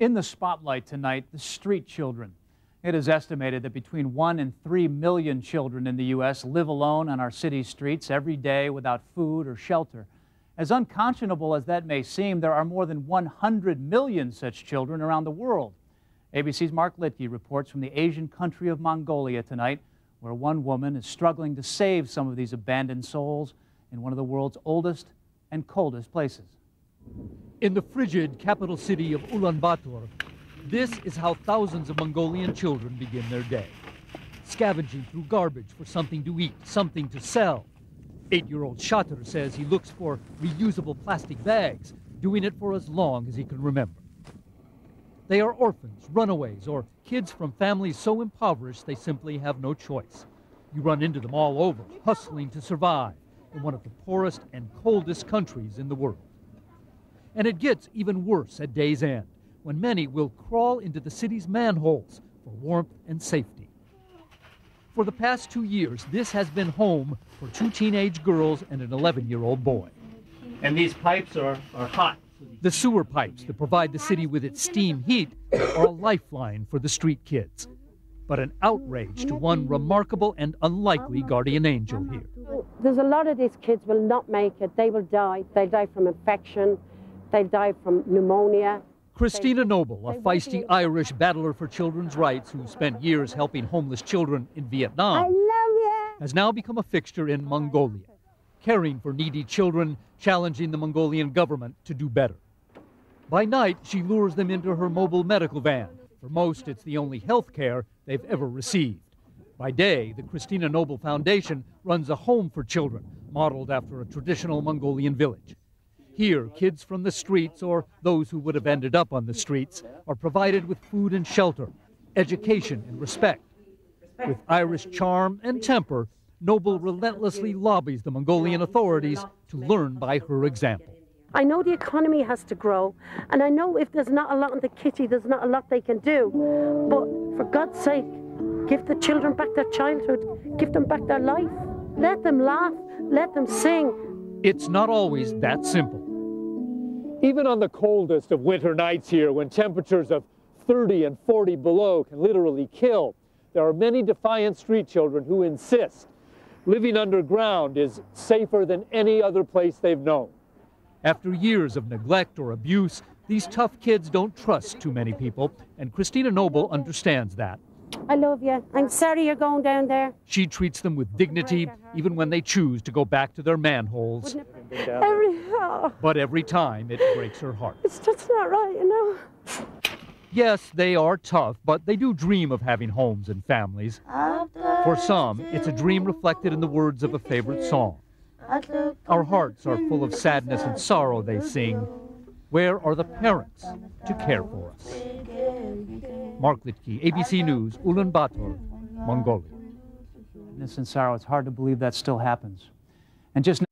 In the spotlight tonight, the street children. It is estimated that between 1 and 3 million children in the U.S. live alone on our city's streets every day without food or shelter. As unconscionable as that may seem, there are more than 100 million such children around the world. ABC's Mark Litke reports from the Asian country of Mongolia tonight, where one woman is struggling to save some of these abandoned souls in one of the world's oldest and coldest places. In the frigid capital city of Ulaanbaatar, this is how thousands of Mongolian children begin their day. Scavenging through garbage for something to eat, something to sell. 8-year-old Shatter says he looks for reusable plastic bags, doing it for as long as he can remember. They are orphans, runaways, or kids from families so impoverished they simply have no choice. You run into them all over, hustling to survive in one of the poorest and coldest countries in the world. And it gets even worse at day's end, when many will crawl into the city's manholes for warmth and safety. For the past 2 years, this has been home for 2 teenage girls and an 11-year-old boy. And these pipes are hot. The sewer pipes that provide the city with its steam heat are a lifeline for the street kids. But an outrage to one remarkable and unlikely guardian angel here. There's a lot of these kids will not make it. They will die. They'll die from infection. They'll die from pneumonia. Christina Noble, a feisty Irish battler for children's rights who spent years helping homeless children in Vietnam, has now become a fixture in Mongolia, caring for needy children, challenging the Mongolian government to do better. By night, she lures them into her mobile medical van. For most, it's the only health care they've ever received. By day, the Christina Noble Foundation runs a home for children, modeled after a traditional Mongolian village. Here, kids from the streets, or those who would have ended up on the streets, are provided with food and shelter, education and respect. With Irish charm and temper, Noble relentlessly lobbies the Mongolian authorities to learn by her example. I know the economy has to grow, and I know if there's not a lot in the kitty, there's not a lot they can do. But for God's sake, give the children back their childhood, give them back their life. Let them laugh, let them sing. It's not always that simple. Even on the coldest of winter nights here, when temperatures of 30 and 40 below can literally kill, there are many defiant street children who insist living underground is safer than any other place they've known. After years of neglect or abuse, these tough kids don't trust too many people, and Christina Noble understands that. I love you. I'm sorry you're going down there. She treats them with dignity, even when they choose to go back to their manholes. But every time, it breaks her heart. It's just not right, you know. Yes, they are tough, but they do dream of having homes and families. For some, it's a dream reflected in the words of a favorite song. Our hearts are full of sadness and sorrow, they sing. Where are the parents to care for us? Mark Litke, ABC News, Ulaanbaatar, Mongolia. Sadness and sorrow, it's hard to believe that still happens. And just